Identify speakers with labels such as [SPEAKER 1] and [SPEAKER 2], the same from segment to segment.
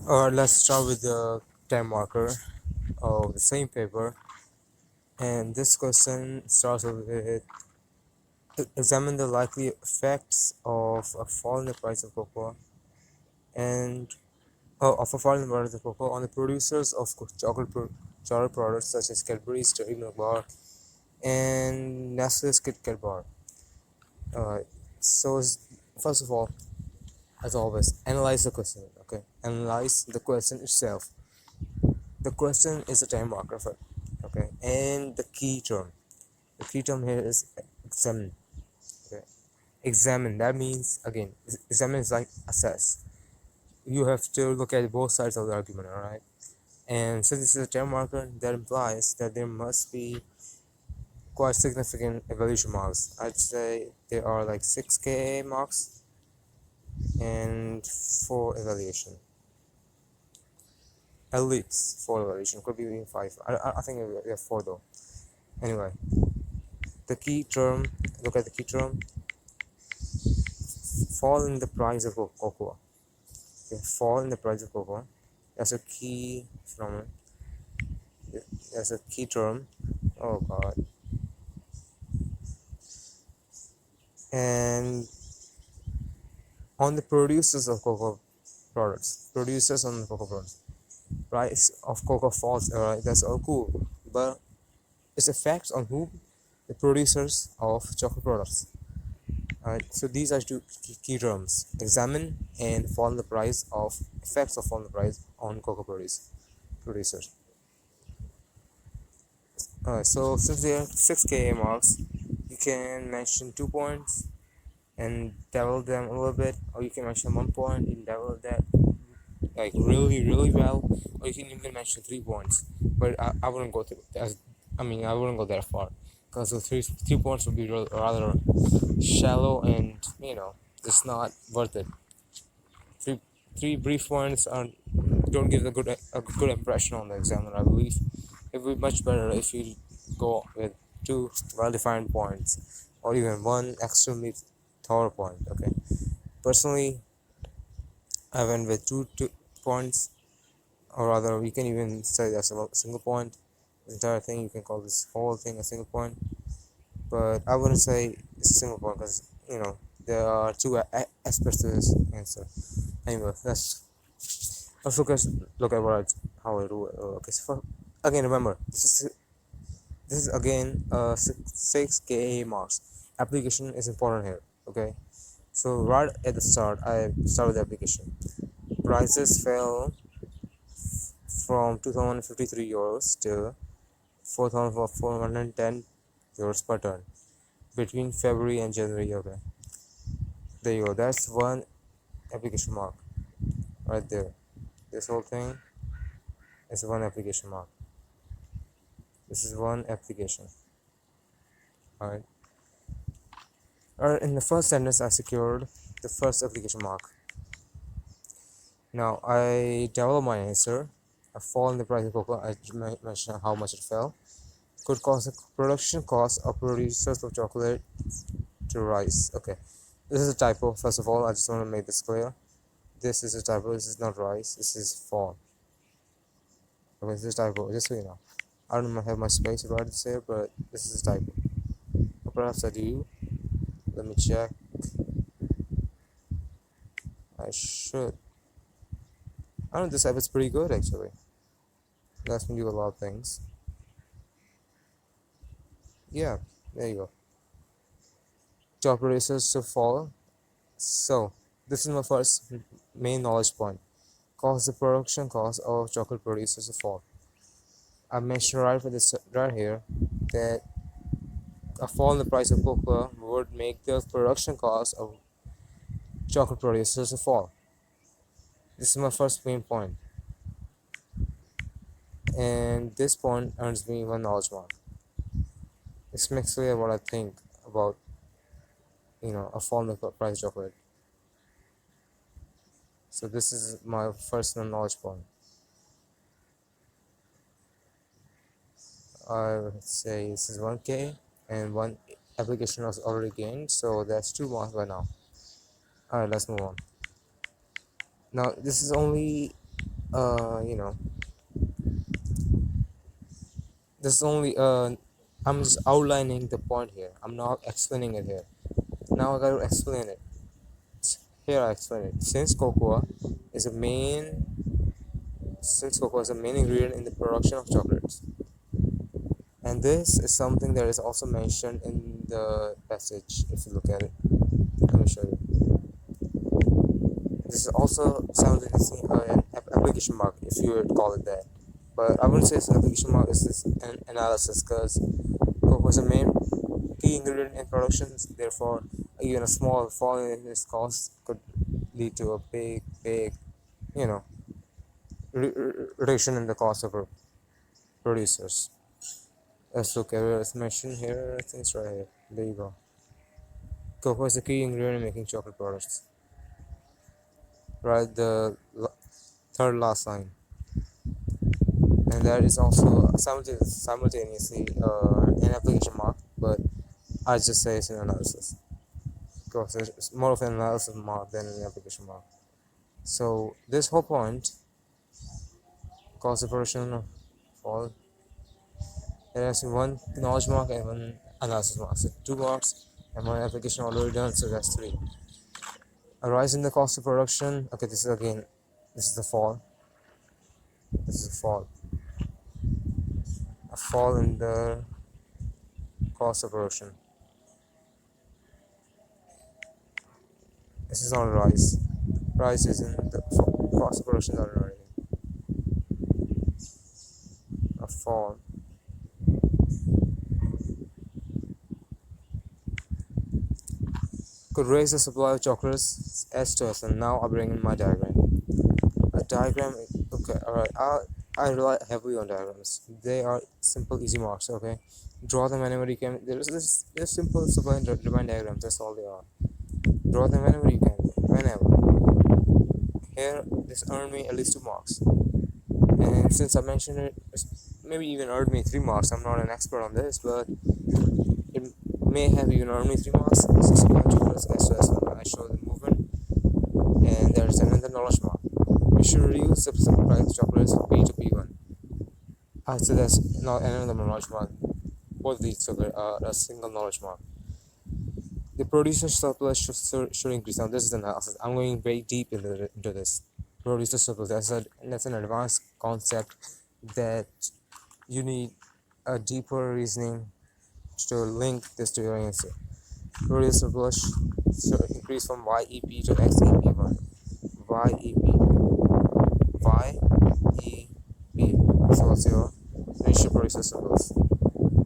[SPEAKER 1] Let's start with the time marker of the same paper, and this question starts with examine the likely effects of a fall in the price of cocoa and of a fall in the price of cocoa on the producers of chocolate products such as Cadbury's Dairy Milk Bar and Nestle's Kit Kat Bar. Uh, First of all, as always, analyze the question. Okay, analyze the question itself. The question is a time marker for, okay, and the key term. The key term here is examine. Okay, examine. That means again, examine is like assess. You have to look at both sides of the argument. All right, and since this is a term marker, that implies that there must be quite significant evaluation marks. I'd say there are like 6K marks and 4 evaluation. At least 4 evaluation. Could be even 5. I think we have 4 though. Anyway, the key term. Look at the key term. Fall in the price of cocoa. Okay, fall in the price of cocoa. That's a key phenomenon. That's a key term. Oh god. And on the producers of cocoa products, producers on the cocoa products, price of cocoa falls. Alright, that's all cool. But its effects on who? The producers of chocolate products. Alright, so these are two key terms: examine and fall in the price of effects of fall in the price on cocoa producers. Alright, so since there are 6K marks, you can mention 2 points and develop them a little bit, or you can mention 1 point and develop that like really well, or you can even mention 3 points. But I wouldn't go through as I wouldn't go that far because the three points would be rather shallow and it's not worth it. Three three brief points are don't give a good impression on the examiner. I believe it would be much better if you go with 2 well-defined points or even one extremely thorough point. Okay, personally, I went with two points, or rather, you can even say that's a single point. The entire thing, you can call this whole thing a single point, but I wouldn't say it's a single point because there are two aspects to this answer. Anyway, let's look at how I do it. Okay, so again, remember this is again 6K marks. Application is important here. Okay, so right at the start, I start with the application. Prices fell from 2,053 euros to 4,410 euros per ton between February and January. Okay, there you go. That's one application mark right there. This whole thing is one application mark. This is one application. Alright. In the first sentence, I secured the first application mark. Now I develop my answer. A fall in the price of cocoa. I mentioned how much it fell. Could cause the production cost of producers of chocolate to rise. Okay, this is a typo. First of all, I just want to make this clear. This is a typo. This is not rise. This is fall. Okay, this is a typo. Just so you know, I don't have my space to write this here, but this is a typo. Or perhaps I do. Let me check. I should. I don't know. This app is pretty good actually. Lets me do a lot of things. Yeah, there you go. Job producers to fall. So this is my first main knowledge point. Cause the production cost of chocolate producers to fall. I mentioned right here that a fall in the price of cocoa would make the production cost of chocolate producers to fall. This is my first main point, and this point earns me 1 knowledge mark. This makes clear what I think about a fall in the price of chocolate. So this is my first knowledge point. I would say this is 1K and one application was already gained, so that's 2 marks by now. Alright, let's move on. Now this is only you know, this is only I'm just outlining the point here. I'm not explaining it here. Now I gotta explain it. Here I explain it. Since cocoa is a main ingredient in the production of chocolates, and this is something that is also mentioned in the passage. If you look at it, let me show you. This is also simultaneously an application mark, if you would call it that. But I wouldn't say it's an application mark, it's just an analysis, because cocoa is a main key ingredient in productions. Therefore, even a small fall in its cost could lead to a big, you know, reduction in the cost of producers. Let's look at it. It's mentioned here. I think it's right here. There you go. Cocoa is a key ingredient in making chocolate products. Right, the third last line, and that is also simultaneously an application mark, but I just say it's an analysis because it's more of an analysis mark than an application mark. So this whole point calls the production of all. It has one knowledge mark and one analysis mark. So 2 marks and one application already done, so that's 3. A rise in the cost of production. Okay, this is the fall. This is a fall. A fall in the cost of production. This is not a rise. Rise is in the cost of production already. A fall. Could raise the supply of chocolates as to us, and now I bring in my diagram. A diagram, okay, alright. I rely heavily on diagrams. They are simple, easy marks, okay? Draw them whenever you can. There's simple supply and demand diagrams, that's all they are. Draw them whenever you can, whenever. Here, this earned me at least 2 marks. And since I mentioned it, maybe even earned me 3 marks. I'm not an expert on this, but it may have even earned me 3 marks. This is one chocolates as well. I show the movement, and there's another knowledge mark. We should reduce the price of chocolates from P to P1. So that's not another knowledge mark. Both of these are a single knowledge mark. The producer surplus should increase. Now this is analysis. I'm going very deep into this. Producer surplus. That's an advanced concept that you need a deeper reasoning to link this to your answer. Producer surplus should increase from YEP to XEP1. YEP. So what's your initial producer surplus?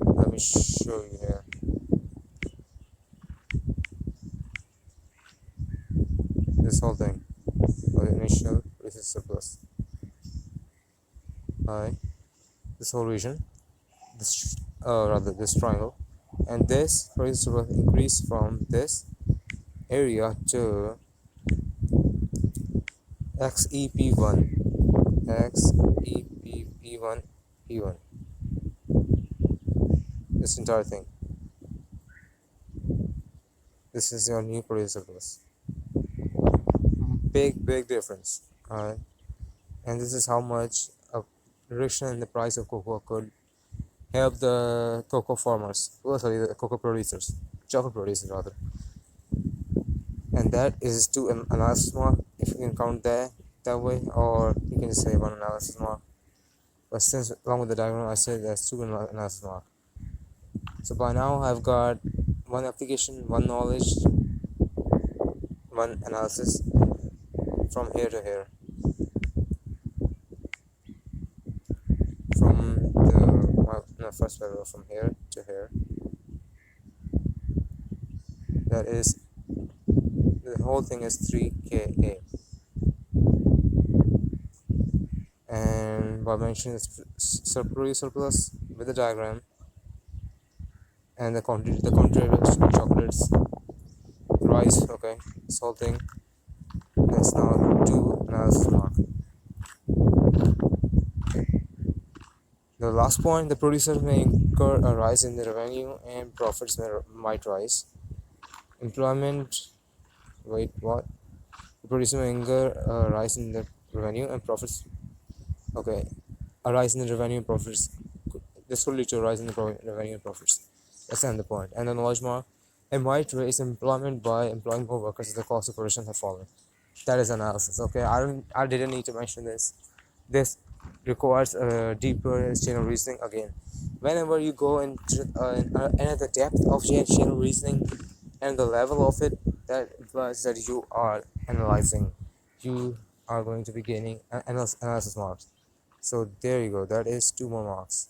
[SPEAKER 1] Let me show you here. This whole thing. Initial producer surplus. This whole region. This triangle, and this producer surplus increase from this area to XEP1. XEP1 P1. This entire thing. This is your new producer surplus. Big difference. Alright, and this is how much a reduction in the price of cocoa could help the cocoa farmers. Well, sorry, the cocoa producers, chocolate producers rather. And that is 2 analysis mark, if you can count that way, or you can just say 1 analysis mark. But since along with the diagram I said that's 2 analysis mark. So by now I've got 1 application, 1 knowledge, 1 analysis from here to here. From the first paragraph, from here to here. That is, the whole thing is 3KA. And by mentioning this surplus with the diagram and the quantity of chocolates, rice, okay, this whole thing, that's now 2 analysis mark. The last point, the producer may incur a rise in the revenue and profits might rise. Employment, wait, what? The producer may incur a rise in the revenue and profits Okay, a rise in the revenue and profits. This will lead to a rise in the revenue and profits. That's another point. And the knowledge mark, it might raise employment by employing more workers as the cost of production have fallen. That is analysis. Okay, I didn't need to mention this. This requires a deeper chain of reasoning again. Whenever you go into and at the depth of chain of reasoning and the level of it, that implies that you are analyzing. You are going to be gaining analysis marks. So there you go. That is 2 more marks.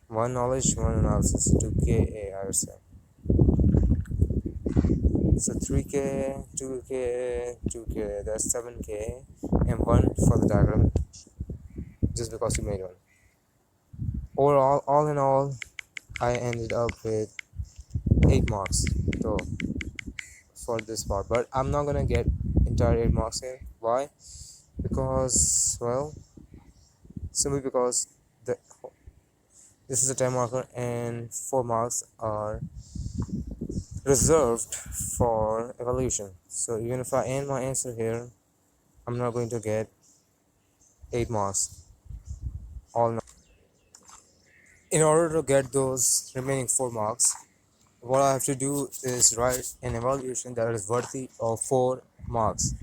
[SPEAKER 1] One knowledge, one analysis. 2K, I would say. So 3K, 2K, 2K. That's 7K, and one for the diagram, just because you made one. Overall, all in all, I ended up with 8 marks though for this part. But I'm not gonna get entire 8 marks here. Why? Because, well, simply because the this is a 10 marker and 4 marks are reserved for evaluation. So even if I end my answer here, I'm not going to get 8 marks. All not. In order to get those remaining 4 marks, what I have to do is write an evaluation that is worthy of 4 marks.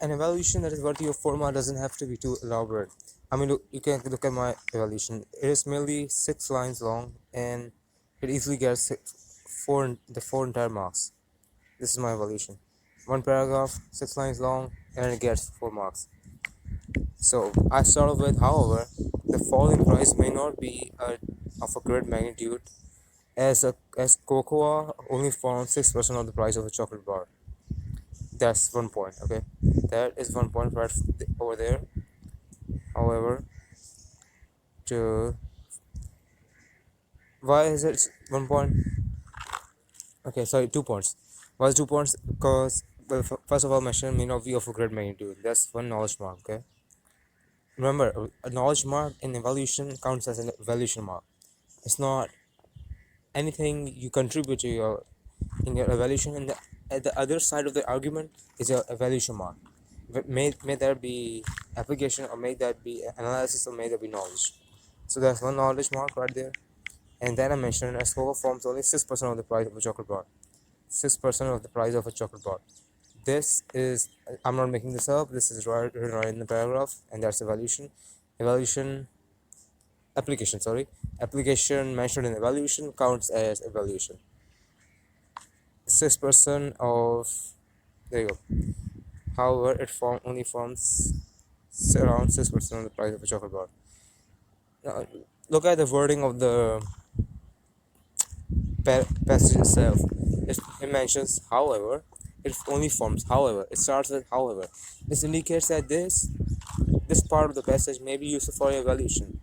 [SPEAKER 1] An evaluation that is worthy of 4 marks doesn't have to be too elaborate. I mean, look, you can look at my evaluation. It is merely 6 lines long, and it easily gets the 4 entire marks. This is my evaluation. One paragraph, 6 lines long, and it gets 4 marks. So I start off with, however, the fall in price may not be of a great magnitude, as cocoa only forms 6% of the price of a chocolate bar. That's 1 point. Okay, that is 1 point right over there. However, to why is it 1 point? Okay, sorry, 2 points. Why is 2 points? Because, well, first of all, mention may not be of a great magnitude. That's one knowledge mark. Okay, remember, a knowledge mark in evaluation counts as an evaluation mark. It's not anything you contribute to your in your evaluation, and at the other side of the argument is your evaluation mark. May there be application, or may that be analysis, or may there be knowledge. So that's one knowledge mark right there. And then I mentioned a score forms only 6% of the price of a chocolate bar. 6% of the price of a chocolate bar. This is, I'm not making this up, this is written right in the paragraph, and that's evaluation. Evaluation, application, sorry. Application mentioned in evaluation counts as evaluation. 6% of, there you go. However, it only forms around 6% of the price of a chocolate bar. Now, look at the wording of the passage itself. It mentions, however, it only forms, however. It starts with, however. This indicates that this part of the passage may be useful for your evaluation.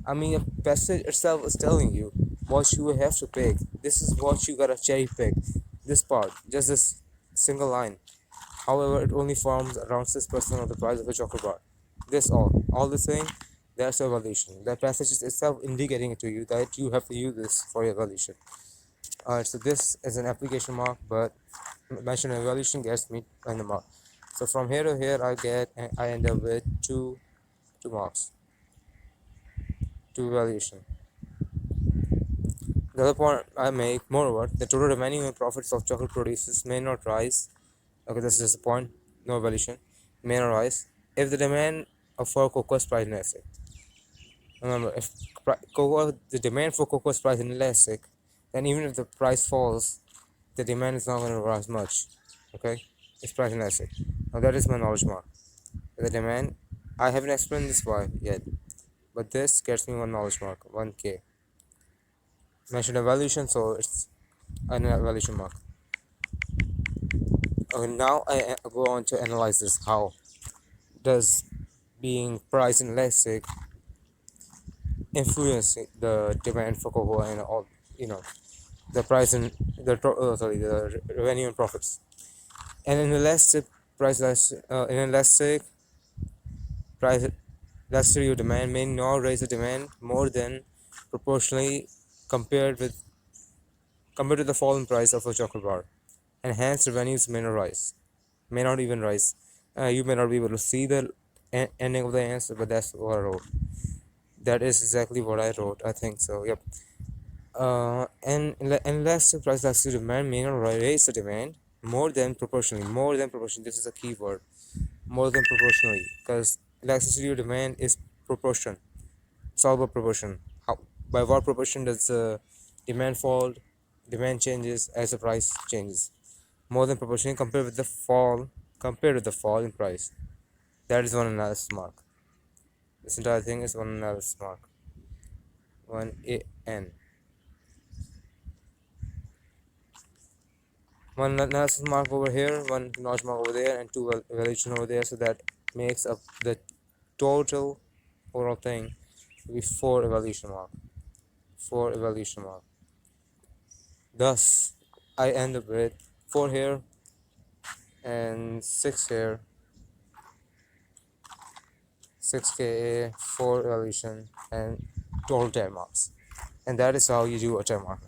[SPEAKER 1] I mean, the passage itself is telling you what you have to pick. This is what you gotta cherry pick. This part, just this single line. However, it only forms around 6% of the price of a chocolate bar. This all the same, that's your evaluation. The passage is itself indicating it to you that you have to use this for your evaluation. Alright, so this is an application mark, but mention evaluation gets me in the mark. So from here to here, I end up with two marks, two evaluation. The other point I make, moreover, the total revenue and profits of chocolate producers may not rise. Okay, this is just a point, no evaluation. May not rise if the demand for cocoa is price inelastic. Remember, if the demand for cocoa is price inelastic, then even if the price falls, the demand is not going to rise much. Okay, it's price inelastic. Now that is my knowledge mark. The demand, I haven't explained this why yet, but this gets me one knowledge mark, 1K. Mentioned evaluation, so it's an evaluation mark. Okay, now I go on to analyze this. How does being price inelastic influence the demand for cocoa and all, the price and the revenue and profits? And in elastic price in elastic price elasticity demand may not raise the demand more than proportionally compared with compared to the falling price of a chocolate bar, and hence revenues may not rise. may not even rise. You may not be able to see the ending of the answer, but that's what I wrote. That is exactly what I wrote. I think so. Yep. And elastic price elastic demand may not raise the demand more than proportionally. More than proportionally. This is a key word. More than proportionally, because elasticity of demand is proportion. It's all about proportion. How, by what proportion does the demand fall? Demand changes as the price changes. More than proportionally compared with the fall. Compared with the fall in price. That is one analysis mark. This entire thing is one analysis mark. 1 AN. One analysis mark over here, one notch mark over there, and two evaluation over there. So that makes up the total overall thing to be 4 evaluation mark. 4 evaluation mark. Thus, I end up with 4 here and 6 here. 6 KA, 4 evaluation, and total 10 marks. And that is how you do a 10 mark.